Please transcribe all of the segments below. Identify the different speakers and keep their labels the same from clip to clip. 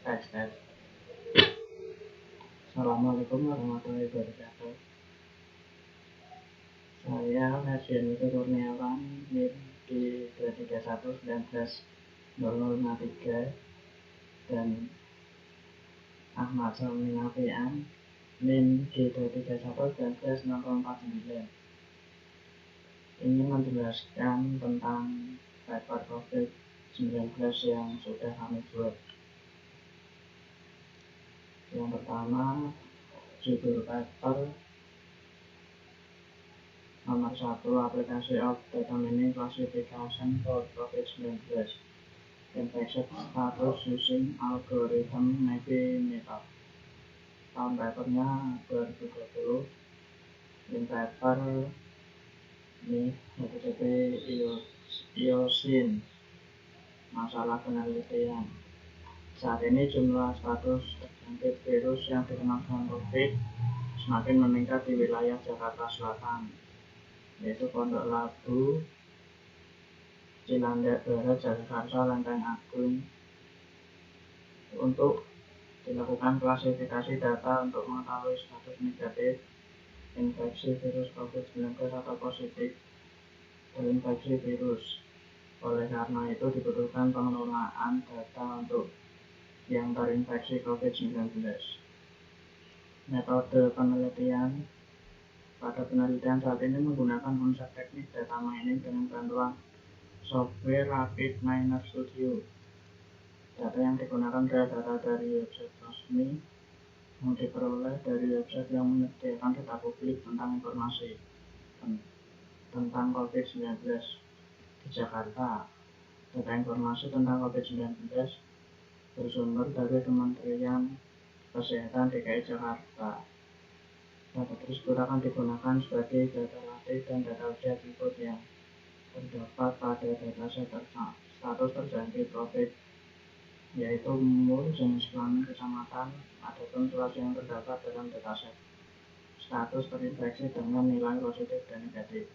Speaker 1: Tes. Assalamualaikum warahmatullahi wabarakatuh. Saya Ferdian Kurniawan, NIM di 231190053 dan Ahmad Sami Nafian, NIM di 231190049. Ingin menjelaskan tentang paper COVID-19 yang sudah kami buat. Yang pertama, judul paper nomor 1, aplikasi of data mining classification for COVID-19 infection status using algorithm Navy method. Tahun papernya 2020. In paper ini HTTP IOSIN. Masalah penelitian. Saat ini jumlah status terjangkit virus yang dikenal dengan COVID semakin meningkat di wilayah Jakarta Selatan, yaitu Pondok Labu, Cilandak Barat, Jagakarsa, Lenteng Agung. Untuk dilakukan klasifikasi data untuk mengetahui status negatif infeksi virus COVID-19 atau positif terinfeksi virus. Oleh karena itu dibutuhkan pengelolaan data untuk yang terinfeksi COVID-19. Metode penelitian. Pada penelitian saat ini menggunakan konsep teknik data mining dengan bantuan software Rapid Miner Studio. Data yang digunakan adalah data dari website resmi yang diperoleh dari website yang menyediakan data publik tentang informasi tentang COVID-19 di Jakarta. Data informasi tentang COVID-19 bersumber dari Kementerian Kesehatan DKI Jakarta. Data tersebut akan digunakan sebagai data latih dan data uji atribut yang terdapat pada dataset status terjangkit COVID, yaitu umur, jenis kelamin, kecamatan, adapun situasi yang terdapat dalam dataset status terinfeksi dengan nilai positif dan negatif.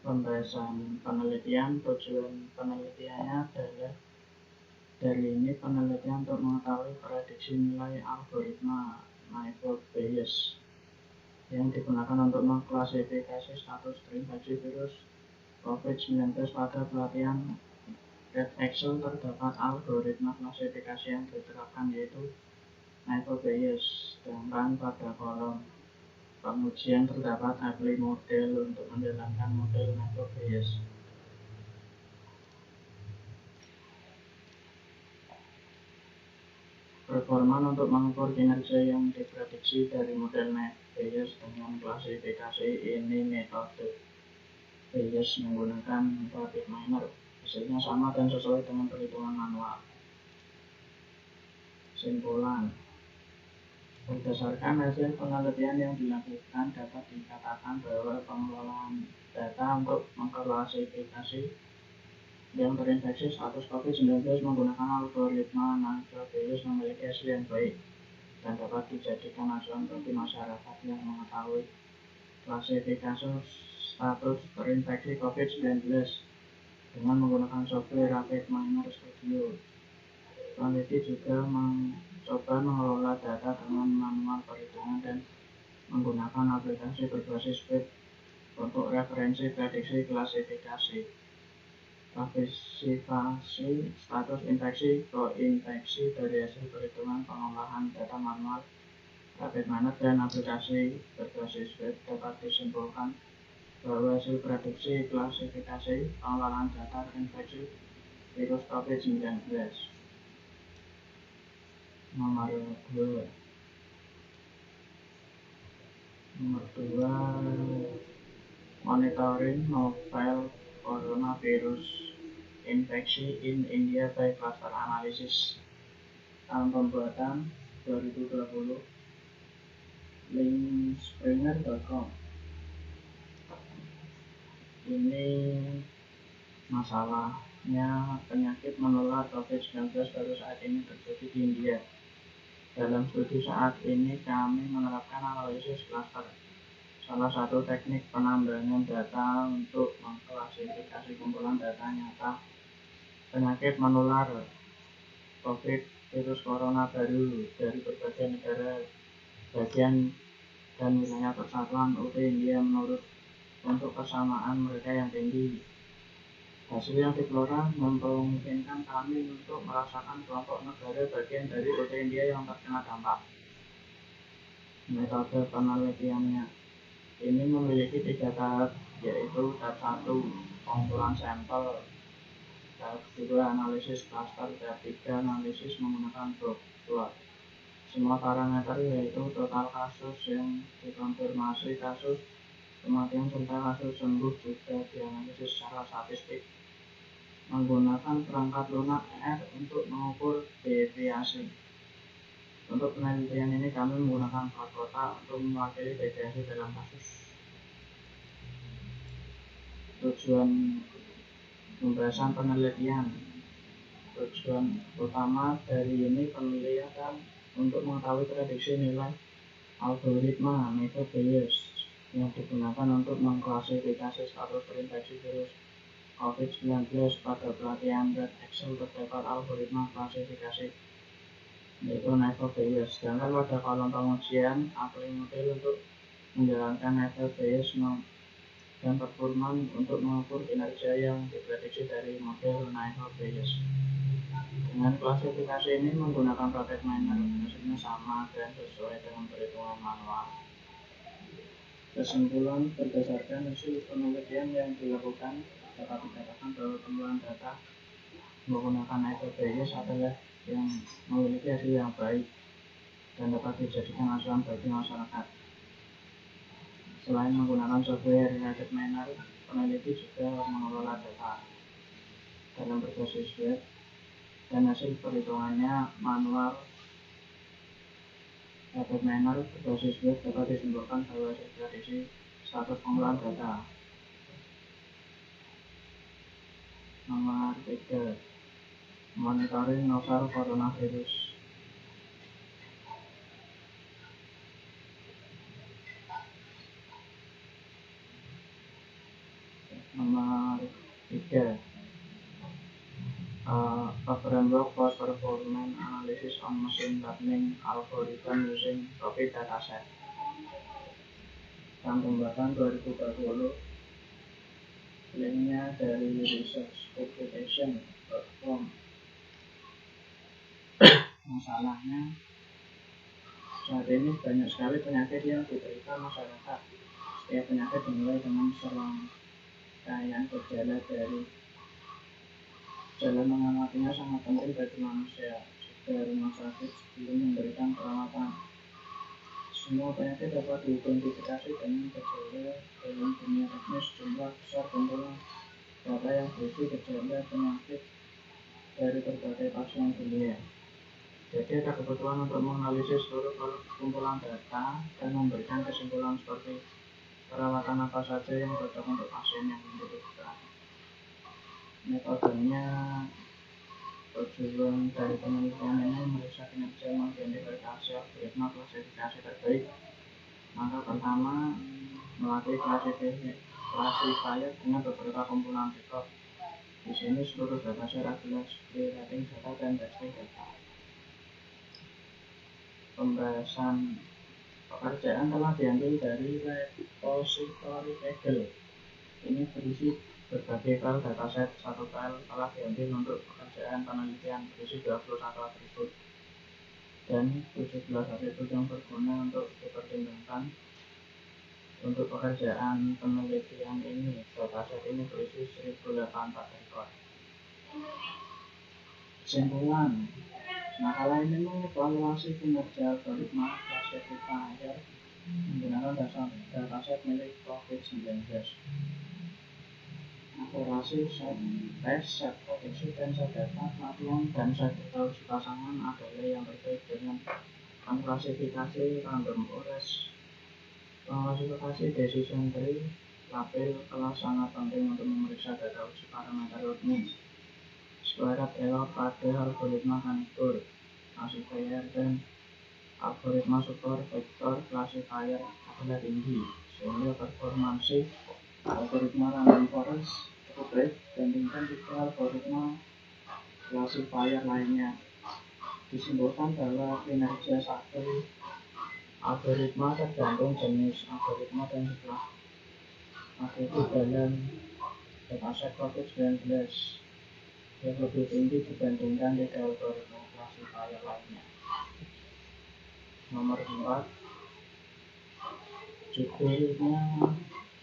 Speaker 1: Pembahasan penelitian. Tujuan penelitiannya adalah dari ini penelitian untuk mengetahui prediksi nilai algoritma Naive Bayes yang digunakan untuk mengklasifikasi status terinfeksi virus COVID-19 pada pelatihan Red Excel. Terdapat algoritma klasifikasi yang diterapkan yaitu Naive Bayes, sedangkan pada kolom pengujian terdapat apply model untuk menjalankan model Naive Bayes. Performa untuk mengukur kinerja yang diprediksi dari model Naive Bayes dengan klasifikasi ini. Metode Bayes menggunakan Rapid Miner. Hasilnya sama dan sesuai dengan perhitungan manual. Kesimpulan. Berdasarkan hasil penelitian yang dilakukan, dapat dikatakan bahwa pengelolaan data untuk mengklasifikasi yang terinfeksi status COVID-19 menggunakan algoritma Naive Bayes memiliki hasil yang baik dan dapat dijadikan acuan bagi masyarakat yang mengetahui klasifikasi status terinfeksi COVID-19 dengan menggunakan software Rapid Miner Studio. Peneliti juga mencoba mengelola data dengan manual perhitungan dan menggunakan aplikasi berbasis web untuk referensi prediksi klasifikasi status infeksi koinfeksi dari hasil perhitungan pengolahan data manual Rapid Miner dan aplikasi berbasis web. Dapat disimpulkan bahwa hasil prediksi klasifikasi pengolahan data terinfeksi virus COVID-19. Nomor 2, monitoring novel coronavirus infeksi in India by cluster analysis. Tahun pembuatan 2020. Link springer.com. Ini masalahnya penyakit menular COVID-19 baru saat ini terjadi di India. Dalam studi saat ini kami menerapkan analisis cluster, salah satu teknik penambangan data untuk mengklasifikasi kumpulan data nyata penyakit menular COVID virus corona baru dari berbagai negara bagian dan wilayah persatuan UT India menurut untuk kesamaan mereka yang tinggi. Hasil yang dikeluarkan memungkinkan kami untuk merasakan kelompok negara bagian dari UT India yang terkena dampak. Metode penelitiannya ini memiliki 3 tahap, yaitu tahap 1 pengumpulan sampel, tahap 2 analisis klaster, tahap 3 analisis menggunakan plot. Semua parameter yaitu total kasus yang dikonfirmasi, kasus kematian serta kasus sembuh juga dianalisis secara statistik menggunakan perangkat lunak R untuk mengukur deviasi. Untuk penelitian ini kami menggunakan plot kota untuk mewakili deviasi dalam kasus. Tujuan pembahasan penelitian. Tujuan utama dari ini penelitian untuk mengetahui prediksi nilai algoritma method Bayes yang digunakan untuk mengklasifikasi status terinfeksi virus COVID-19 pada pelatihan dan Excel terdapat algoritma klasifikasi yaitu method Bayes. Sedangkan pada kolom pengujian apply model untuk menjalankan method Bayes dan performan untuk mengukur kinerja yang diprediksi dari model method Bayes. Dengan klasifikasi ini menggunakan Project Miner, hasilnya sama dan sesuai dengan perhitungan manual. Kesimpulan berdasarkan hasil penelitian yang dilakukan dapat dikatakan bahwa pengumpulan data menggunakan method Bayes adalah yang memiliki hasil yang baik dan dapat dijadikan acuan bagi masyarakat. Selain menggunakan software Project Miner, peneliti juga mengelola data dalam berbasis web dan hasil perhitungannya manual. Project Miner berbasis web dapat disimpulkan bahwa hasil prediksi status pengumpulan data. Nomor 3. Monitoring novel coronavirus. Nomor 3. A framework for performance analysis on machine learning algorithm using COVID dataset. Pembahasan 2020. Linknya dari researchpublication.com. Masalahnya saat ini banyak sekali penyakit yang diderita masyarakat. Setiap penyakit dimulai dengan serangkaian gejala dari jalan mengamatinya sangat penting bagi manusia. Jika rumah sakit belum memberikan perawatan, semua penyakit dapat diidentifikasi dengan gejala dalam dunia teknis. Jumlah besar kumpulan data yang berisi gejala penyakit dari berbagai pasien dunia. Jadi ada kebutuhan untuk menganalisis seluruh kumpulan data dan memberikan kesimpulan seperti perawatan apa saja yang cocok untuk pasien yang membutuhkan. Metodenya, tujuan dari penelitian ini memeriksa kinerja mengidentifikasi algoritma klasifikasi terbaik. Langkah pertama, melatih classifier dengan beberapa kumpulan rekod. Di sini seluruh dataset adalah pre-rating data dan testing data. Pembahasan pekerjaan telah diambil dari repository Kaggle. Ini berisi berbagai file dataset. Satu file telah diambil untuk pekerjaan penelitian berisi 21 atribut dan 17 atribut yang berguna untuk dipertimbangkan. Untuk pekerjaan penelitian ini, dataset ini berisi 1084 rekod. Kesimpulan, makalah ini mengevaluasi kinerja algoritma classifier menggunakan dataset milik COVID-19. Akurasi set prediksi dan set data pelatihan dan set data uji pasangan adalah yang terbaik dengan klasifikasi random forest. Klasifikasi decision tree label telah sangat penting untuk memeriksa data uji parameter umum. Squared error pada algoritma connector classifier dan algoritma super vector classifier adalah tinggi, sehingga performansi algoritma random forest cukup baik dibandingkan tiga algoritma classifier lainnya. Disimpulkan bahwa kinerja satu algoritma tergantung jenis algoritma dan jumlah atribut dalam dataset COVID-19 yang lebih tinggi dibandingkan tiga algoritma classifier lainnya. Nomor 4, judulnya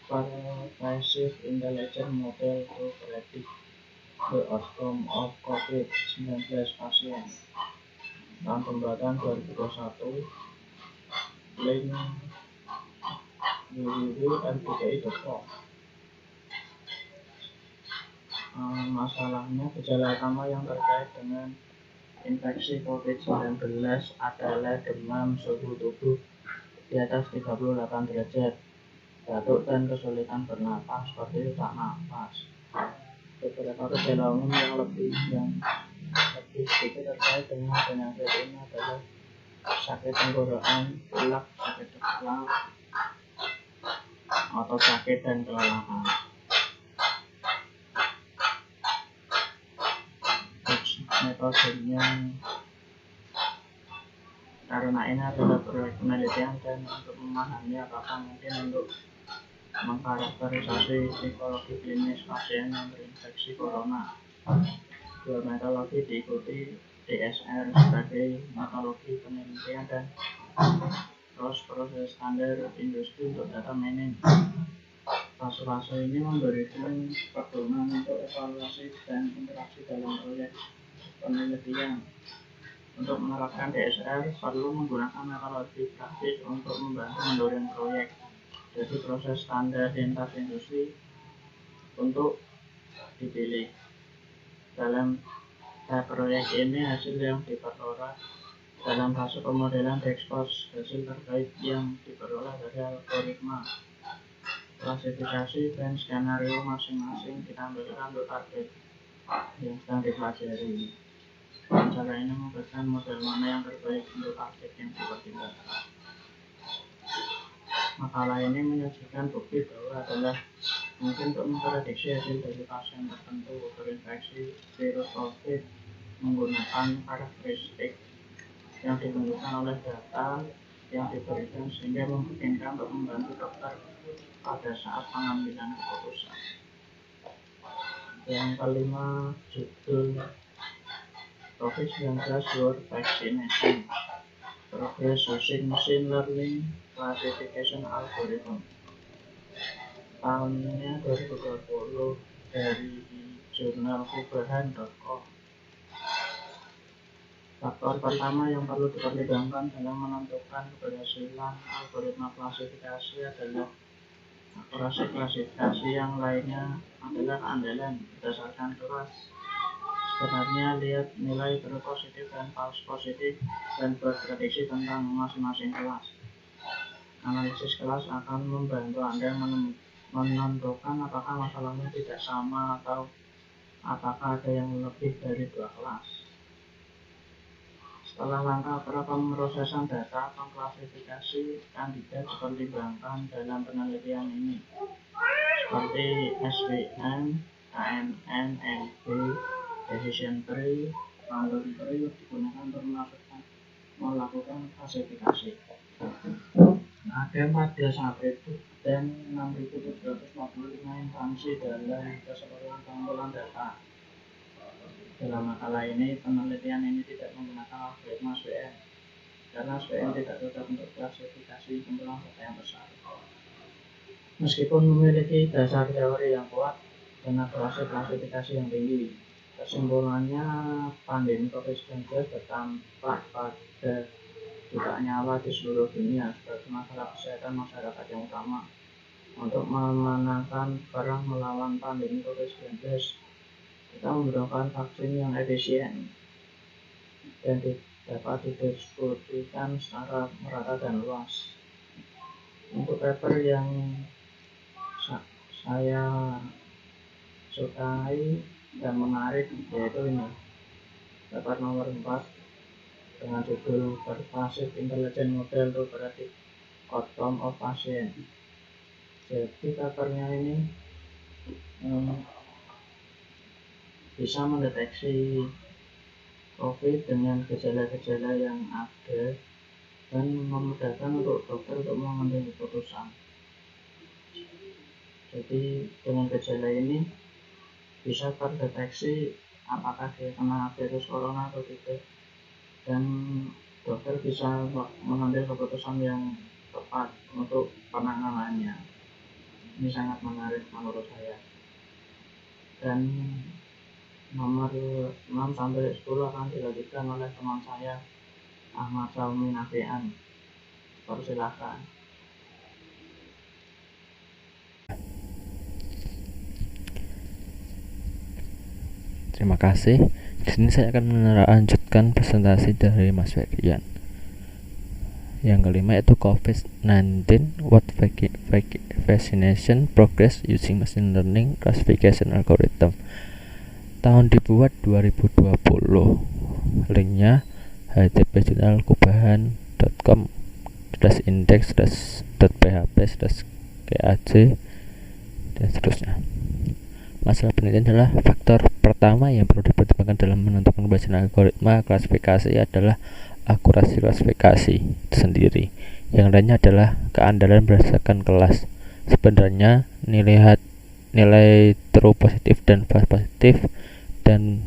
Speaker 1: Pervasive Intelligent Model to Predict the Outcome of COVID-19 Patient. Tahun pembuatan 2021, link www.rdki.com. Masalahnya, gejala utama yang terkait dengan infeksi COVID-19 adalah demam, suhu tubuh di atas 38 derajat, batuk dan kesulitan bernapas seperti sesak napas. Beberapa gejala umum yang lebih sedikit terkait dengan penyakit ini adalah sakit tenggorokan, pilek, sakit kepala, otot sakit dan kelelahan. Metodenya karena ini adalah proyek penelitian dan untuk memahami apakah mungkin untuk mengkarakterisasi psikologi klinis pasien yang terinfeksi corona. Dua metodologi diikuti, DSR sebagai metodologi penelitian dan proses standar industri untuk data mining. Fase-fase ini memberikan pedoman untuk evaluasi dan interaksi dalam proyek penelitian. Untuk menerapkan DSR perlu menggunakan metodologi praktis untuk membantu mendorong proyek. Jadi proses standar lintas industri untuk dipilih. Dalam proyek ini hasil yang diperoleh dalam fase pemodelan diekspos hasil terkait yang diperoleh dari algoritma. Klasifikasi dan skenario masing-masing ditampilkan untuk target yang sedang dipelajari. Cara ini memberikan model mana yang terbaik untuk target yang dipertimbangkan. Makalah ini menyajikan bukti bahwa adalah mungkin untuk memprediksi hasil dari pasien tertentu terinfeksi virus COVID menggunakan karakteristik yang ditentukan oleh data yang diberikan sehingga memungkinkan untuk membantu dokter pada saat pengambilan keputusan. Yang kelima, judul COVID-19 World Vaccination Progress Using Machine Learning Classification Algorithm. Tahunnya 2020 dari jurnal kubahan.com. Faktor pertama yang perlu dipertimbangkan dalam menentukan keberhasilan algoritma klasifikasi adalah akurasi klasifikasi. Yang lainnya adalah keandalan berdasarkan kelas. Sebenarnya lihat nilai true positif dan false positif dan berprediksi tentang masing-masing kelas. Analisis kelas akan membantu Anda menentukan apakah masalahnya tidak sama atau apakah ada yang lebih dari dua kelas. Setelah langkah pemrosesan data, pengklasifikasi kandidat dipertimbangkan dalam penelitian ini, seperti SVM, KNN, NB, decision tree, random tree digunakan untuk melakukan klasifikasi. Ada 14 atribut dan 6.745 instansi dalam keseluruhan pengumpulan data. Dalam makalah ini, penelitian ini tidak menggunakan algoritma SVM karena SVM tidak cocok untuk klasifikasi kumpulan data yang besar. Meskipun memiliki dasar teori yang kuat dan akurasi klasifikasi yang tinggi, kesimpulannya pandemi COVID-19 berdampak pada jutaan nyawa di seluruh dunia sebagai masalah kesehatan masyarakat yang utama. Untuk memenangkan perang melawan pandemi COVID-19, kita membutuhkan vaksin yang efisien dan dapat didistribusikan secara merata dan luas. Untuk paper yang saya sukai dan menarik yaitu ini, paper nomor 4 dengan judul Pervasive Intelligent Model to Predict Outcome of Patient. Jadi papernya ini bisa mendeteksi COVID dengan gejala-gejala yang ada dan memudahkan untuk dokter untuk mengambil keputusan. Jadi dengan gejala ini bisa terdeteksi apakah dia kena virus corona atau tidak, dan dokter bisa mengambil keputusan yang tepat untuk penanganannya. Ini sangat menarik menurut saya. Dan nomor 6-10 akan dilanjutkan oleh teman saya Ahmad Salmi Nafian. Persilahkan.
Speaker 2: Terima kasih. Di sini saya akan melanjutkan presentasi dari Mas Ferdian. Yang kelima yaitu COVID-19 What Vaccination Progress Using Machine Learning Classification Algorithm. Tahun dibuat 2020. Linknya http://kubahan.com/index/php/kaj dan seterusnya. Masalah penelitian adalah faktor pertama yang perlu dipertimbangkan dalam menentukan keberhasilan algoritma klasifikasi adalah akurasi klasifikasi itu sendiri. Yang lainnya adalah keandalan berdasarkan kelas. Sebenarnya nilai true positif dan false positif dan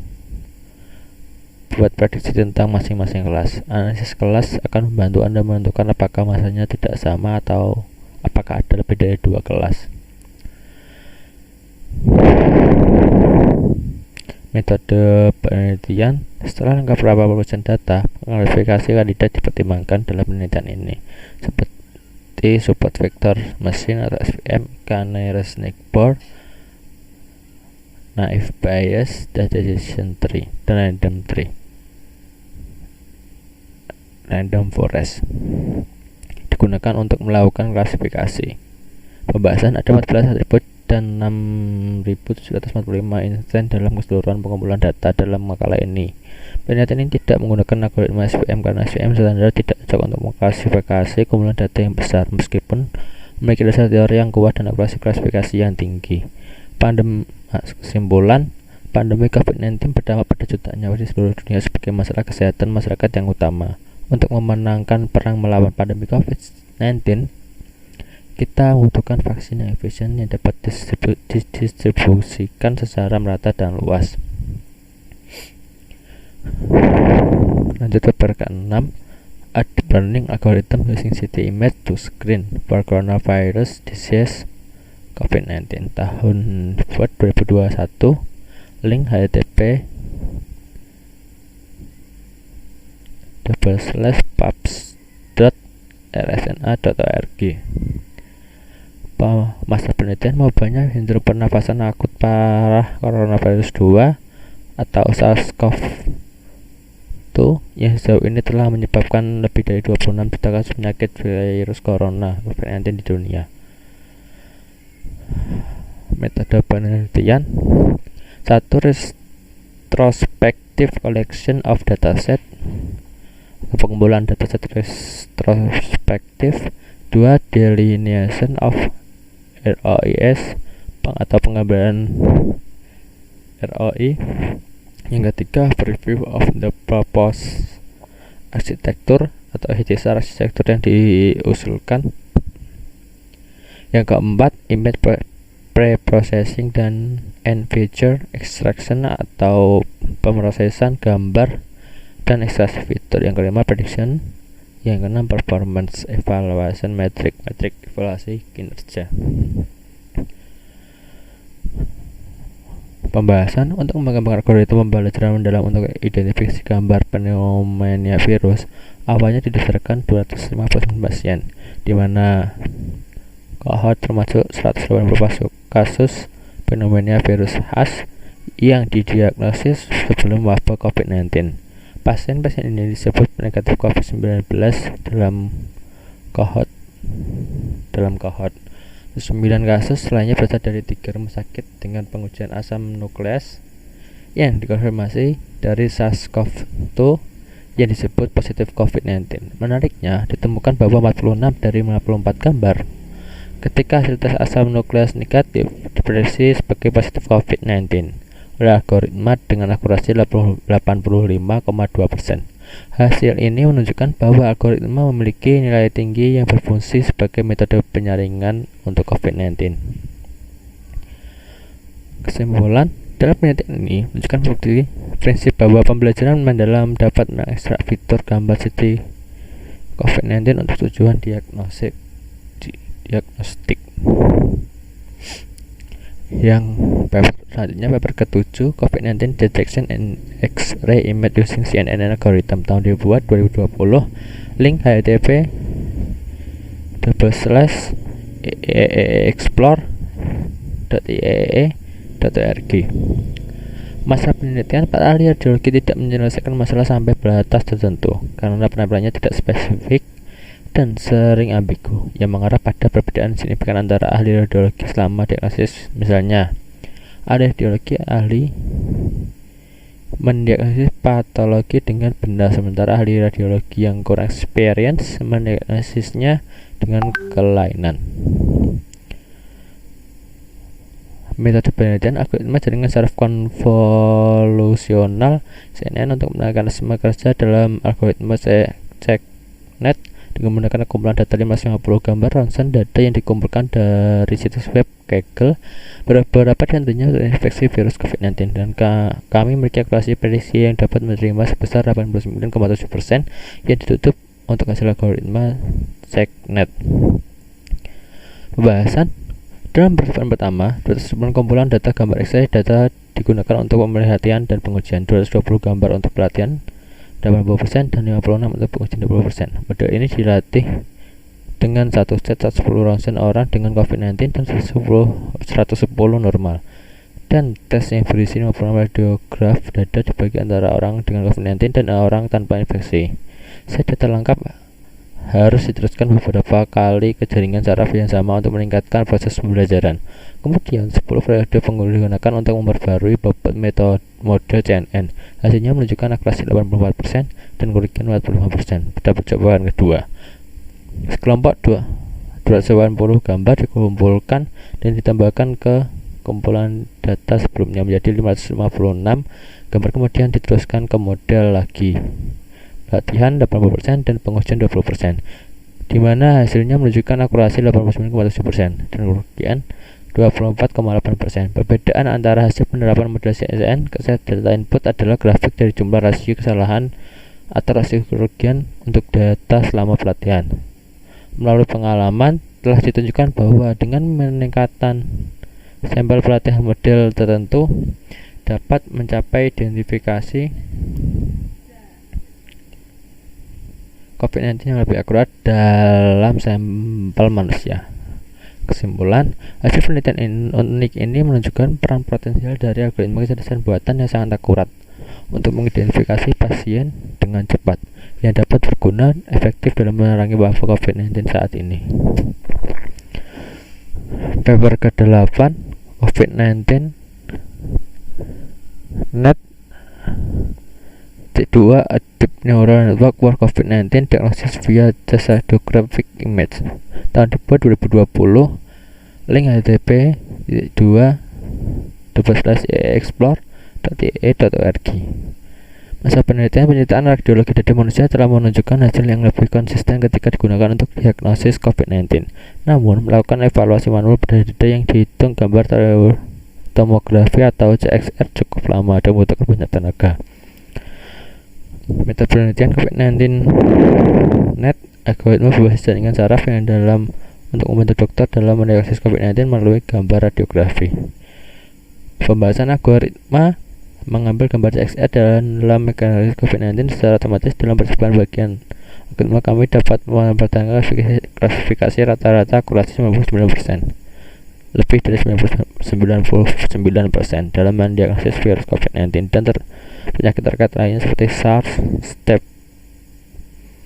Speaker 2: buat prediksi tentang masing-masing kelas. Analisis kelas akan membantu Anda menentukan apakah masanya tidak sama atau apakah ada lebih dari 2 kelas. Metode penelitian. Setelah lengkap beberapa perluasan data, klasifikasi kandidat dipertimbangkan dalam penelitian ini, seperti support vector machine atau SVM, Canary-Snake Board, naive Bayes, decision tree, dan random forest digunakan untuk melakukan klasifikasi. Pembahasan ada 14 atribut dan 6.745 instansi dalam keseluruhan pengumpulan data dalam makalah ini. Penelitian ini tidak menggunakan algoritma SVM karena SVM standar tidak cocok untuk mengklasifikasi kumpulan data yang besar meskipun memiliki dasar teori yang kuat dan akurasi klasifikasi yang tinggi. Kesimpulan, pandemi COVID-19 berdampak pada jutaan nyawa di seluruh dunia sebagai masalah kesehatan masyarakat yang utama. Untuk memenangkan perang melawan pandemi COVID-19, kita membutuhkan vaksin yang efisien yang dapat didistribusikan secara merata dan luas. Lanjut ke baris ke-6, a deep learning algorithm using CT image to screen for coronavirus disease COVID-19 tahun 2021. Link http://pubs.rsna.org. Masalah penelitian mewabahnya sindrom pernafasan akut parah coronavirus 2 atau SARS-CoV-2 yang sejauh ini telah menyebabkan lebih dari 26 juta kasus penyakit virus corona COVID-19 di dunia. Metode penelitian. 1. Retrospective collection of dataset, pengumpulan dataset retrospektif. 2. Delineation of ROIs atau pengambilan ROI. Yang ketiga, preview of the proposed architecture atau arsitektur yang diusulkan. Yang keempat, image pre-processing dan feature extraction atau pemrosesan gambar dan ekstraksi fitur. Yang kelima, prediction. Yang keenam, performance evaluation metric evaluasi kinerja. Pembahasan. Untuk mengembangkan algoritma pembelajaran mendalam untuk identifikasi gambar pneumonia virus, awalnya didasarkan 259 pasien, di mana kohort termasuk 180 kasus pneumonia virus khas yang didiagnosis sebelum wabah COVID-19. Pasien-pasien ini disebut negatif COVID-19 dalam kohort. 9 kasus lainnya berasal dari 3 rumah sakit dengan pengujian asam nukleus yang dikonfirmasi dari SARS-CoV-2 yang disebut positif COVID-19. Menariknya, ditemukan bahwa 46 dari 54 gambar ketika hasil tes asam nukleus negatif diprediksi sebagai positif COVID-19. oleh algoritma dengan akurasi 85,2%. Hasil ini menunjukkan bahwa algoritma memiliki nilai tinggi yang berfungsi sebagai metode penyaringan untuk COVID-19. Kesimpulan, dalam penelitian ini menunjukkan bukti prinsip bahwa pembelajaran mendalam dapat mengekstrak fitur gambar CT COVID-19 untuk tujuan diagnostik. Yang selanjutnya paper ke-7, COVID-19 Detection and X-ray Image Using CNN Algorithm, tahun dibuat 2020. Link http://explore.iee.org. Masa penelitian, para ahli radiologi tidak menyelesaikan masalah sampai batas tertentu karena penampilannya tidak spesifik dan sering ambigu, yang mengarah pada perbedaan signifikan antara ahli radiologi selama diagnosis. Misalnya, ahli radiologi mendiagnosis patologi dengan benda, sementara ahli radiologi yang kurang experience mendiagnosisnya dengan kelainan. Metode penelitian algoritma jaringan saraf konvolusional CNN untuk mekanisme kerja dalam algoritma CheckNet dengan menggunakan kumpulan data 550 gambar ronsen data yang dikumpulkan dari situs web Kaggle. Beberapa di antaranya terinfeksi virus COVID-19, dan kami memiliki akurasi prediksi yang dapat menerima sebesar 89,7% yang ditutup untuk hasil algoritma CheckNet. Pembahasan. Dalam percobaan pertama, 209 kumpulan data gambar X-ray data digunakan untuk pemerhatian dan pengujian, 220 gambar untuk pelatihan 80% dan 56 untuk pengujian 20%. Model ini dilatih dengan satu set 110 ronsen orang dengan COVID-19 dan 110 normal, dan tes yang berisi 56 radiograf data dibagi antara orang dengan COVID-19 dan orang tanpa infeksi. Set data lengkap harus diteruskan beberapa kali ke jaringan saraf yang sama untuk meningkatkan proses pembelajaran. Kemudian 10 periode digunakan untuk memperbarui bobot model CNN. Hasilnya menunjukkan akurasi 84% dan kerugian 45% pada percobaan kedua. Sekelompok 280 gambar dikumpulkan dan ditambahkan ke kumpulan data sebelumnya menjadi 556 gambar, kemudian diteruskan ke model lagi. Latihan 80% dan pengujian 20%, di mana hasilnya menunjukkan akurasi 89,7% dan kerugian 24,8%. Perbedaan antara hasil penerapan model CNN ke set data input adalah grafik dari jumlah rasio kesalahan atau rasio kerugian untuk data selama pelatihan. Melalui pengalaman, telah ditunjukkan bahwa dengan meningkatkan sampel pelatihan model tertentu dapat mencapai identifikasi COVID-19 yang lebih akurat dalam sampel manusia. Kesimpulan, hasil penelitian unik ini menunjukkan peran potensial dari algoritma kecerdasan buatan yang sangat akurat untuk mengidentifikasi pasien dengan cepat, yang dapat berguna efektif dalam menerangi wabah COVID-19 saat ini. Paper ke-8, COVID-19 Net 2 A Deep Neural Network for COVID-19 Diagnosis via Chest Radiographic Image, tahun dibuat 2020. Link http://explore.ie.org. Masa penelitian radiologi dada manusia telah menunjukkan hasil yang lebih konsisten ketika digunakan untuk diagnosis COVID-19. Namun, melakukan evaluasi manual pada dada yang dihitung gambar tomografi atau CXR cukup lama dan membutuhkan banyak tenaga. Metode penelitian COVID-19 Net algoritma berbasis jaringan saraf yang dalam untuk membantu dokter dalam mendiagnosis COVID-19 melalui gambar radiografi. Pembahasan algoritma mengambil gambar CXR dalam menganalisis COVID-19 secara otomatis. Dalam percobaan bagian algoritma kami dapat mempertahankan klasifikasi rata-rata akurasi 99%, lebih dari 99% dalam mendiagnosis virus COVID-19 dan penyakit terkait lainnya seperti SARS,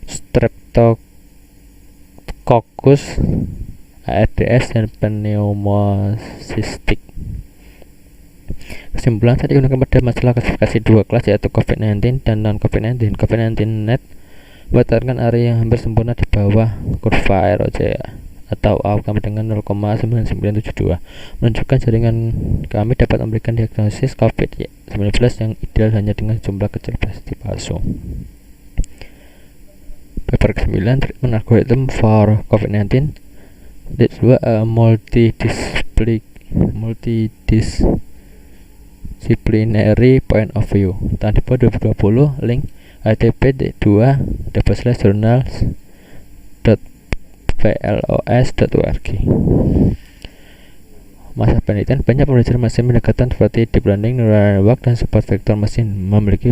Speaker 2: Streptococcus, ARDS, dan pneumocystis. Kesimpulan, saya digunakan pada masalah klasifikasi dua kelas, yaitu COVID-19 dan non-COVID-19. COVID-19 Net berdasarkan area yang hampir sempurna di bawah kurva ROC atau AU kami dengan 0,9972 menunjukkan jaringan kami dapat memberikan diagnosis COVID-19 yang ideal hanya dengan jumlah kecil positif palsu. Paper ke-9, Treatment Algorithm for COVID-19. That's a multidisciplinary point of view. Tahun 2020, link http://journals.plos.org. Masa penelitian, banyak pembelajaran mesin pendekatan seperti deep learning, neural network, dan support vector mesin memiliki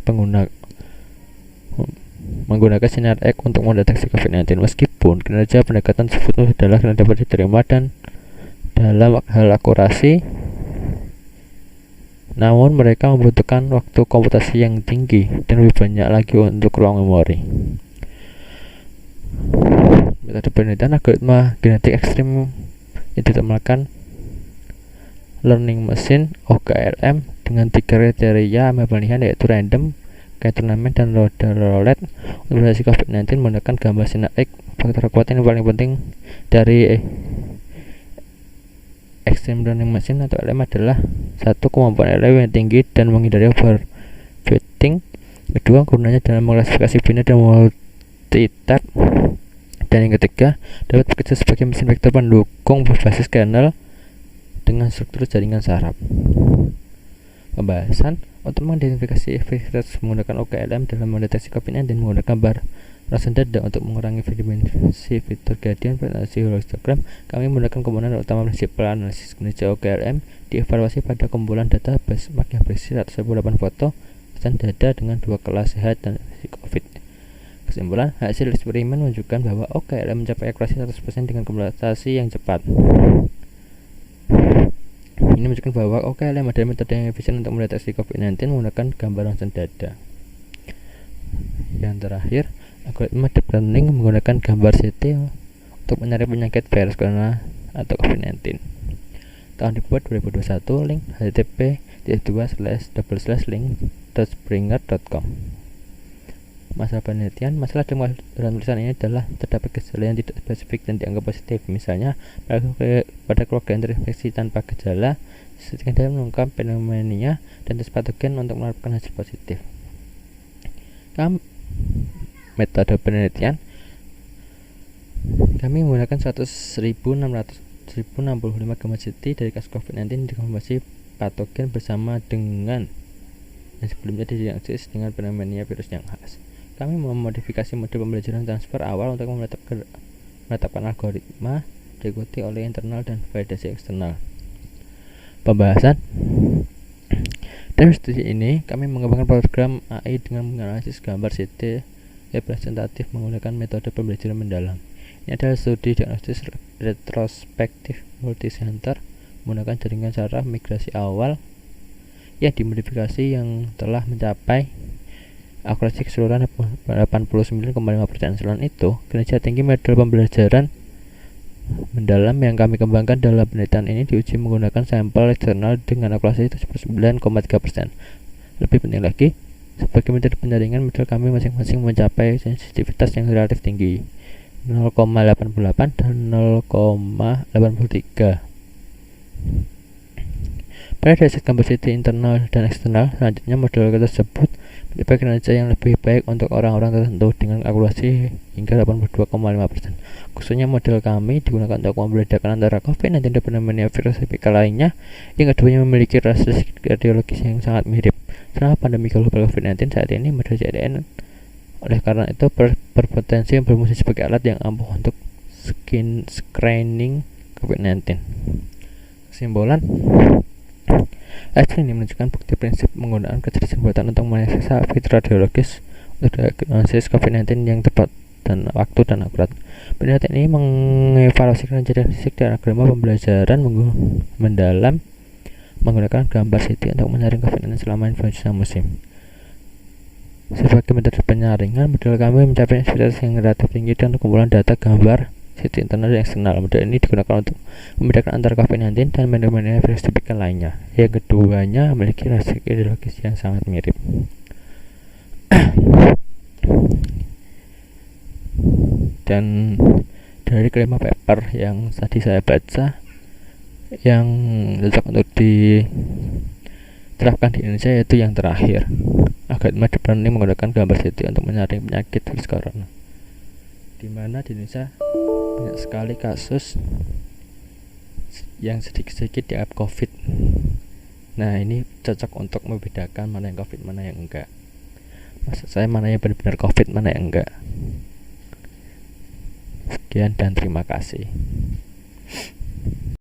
Speaker 2: menggunakan sinar X untuk mendeteksi COVID-19. Meskipun kinerja pendekatan tersebut adalah dapat diterima dan dalam hal akurasi, namun mereka membutuhkan waktu komputasi yang tinggi dan lebih banyak lagi untuk ruang memori. Metode penelitian algoritma genetik ekstrim yang ditemukan learning machine (OGLM) dengan 3 kriteria pemilihan, yaitu random, K-turnamen, dan roulette untuk mendeteksi COVID-19 menggunakan gambar sinar X. Faktor kekuatan yang paling penting dari extreme learning machine atau LM adalah satu, kemampuan LM yang tinggi dan menghindari overfitting. Kedua, gunanya dalam mengklasifikasi biner dan multi-type. Dan yang ketiga, dapat bekerja sebagai mesin vektor pendukung berbasis kernel dengan struktur jaringan saraf. Pembahasan untuk mengidentifikasi efektivitas menggunakan OGLM dalam mendeteksi COVID-19 menggunakan gambar rangsan dada untuk mengurangi dimensi fitur gradient presentasi histogram. Kami menggunakan komponen utama prinsip analisis kinerja OGLM dievaluasi pada kumpulan data benchmark yang berisi 108 foto rangsan dada dengan 2 kelas sehat dan COVID. Kesimpulan, hasil eksperimen menunjukkan bahwa OGLM mencapai akurasi 100% dengan komputasi yang cepat. Ini menunjukkan bahwa OGLM adalah metode yang efisien untuk mendeteksi COVID-19 menggunakan gambar rangsan dada. Yang terakhir, algoritma deep learning menggunakan gambar CT untuk mencari penyakit virus corona atau COVID-19. Tahun dibuat 2021, link http://link.springer.com. Masalah penelitian, masalah dalam tulisan ini adalah terdapat gejala yang tidak spesifik dan dianggap positif. Misalnya, pada keluarga yang terinfeksi tanpa gejala, setidaknya mengungkap pneumonia dan tes patogen untuk melakukan hasil positif. Metode penelitian, kami menggunakan 100.665 gambar CT dari kasus COVID-19 dikonfirmasi patogen bersama dengan yang sebelumnya didiagnosis dengan pneumonia virus yang khas. Kami memodifikasi model pembelajaran transfer awal untuk menetapkan algoritma, diikuti oleh internal dan validasi eksternal. Pembahasan, dalam studi ini kami mengembangkan program AI dengan menganalisis gambar CT representatif menggunakan metode pembelajaran mendalam. Ini adalah studi diagnosis retrospektif multicenter menggunakan jaringan saraf migrasi awal yang dimodifikasi yang telah mencapai akurasi keseluruhan 89,5%. Selain itu, kinerja tinggi model pembelajaran mendalam yang kami kembangkan dalam penelitian ini diuji menggunakan sampel eksternal dengan akurasi 79,3%. Lebih penting lagi, sebagai metode penjaringan, model kami masing-masing mencapai sensitivitas yang relatif tinggi, 0,88 dan 0,83. Pada dasar gambar CT internal dan eksternal, selanjutnya model tersebut mencapai kinerja yang lebih baik untuk orang-orang tertentu dengan akurasi hingga 82,5%. Khususnya model kami digunakan untuk membedakan antara COVID-19 dan pneumonia virus tipikal lainnya yang keduanya memiliki karakteristik radiologis yang sangat mirip. Selama pandemi global COVID-19 saat ini, model CDN oleh karena itu berpotensi berfungsi sebagai alat yang ampuh untuk screening COVID-19. Kesimpulan, ini menunjukkan bukti prinsip penggunaan kecerdasan buatan untuk menganalisa fitur radiologis untuk diagnosis COVID-19 yang tepat dan waktu dan akurat. Penelitian ini mengevaluasi kinerja fisik dan algoritma pembelajaran mendalam menggunakan gambar CT untuk menyaring COVID-19 selama influenza musim. Sebagai metode penyaringan, model kami mencapai sensitivitas yang relatif tinggi dan kumpulan data gambar CT internal dan eksternal. Model ini digunakan untuk membedakan antara COVID-19 dan pneumonia virus tipikal lainnya. Yang keduanya memiliki karakteristik ideologis yang sangat mirip. Dan dari kelima paper yang tadi saya baca, yang cocok untuk diterapkan di Indonesia yaitu yang terakhir. Algoritma deep learning menggunakan gambar CT untuk menyaring penyakit virus corona, di mana di Indonesia banyak sekali kasus yang sedikit-sedikit dianggap COVID. Nah, ini cocok untuk membedakan mana yang COVID, mana yang enggak. Maksud saya mana yang benar-benar COVID, mana yang enggak. Sekian dan terima kasih.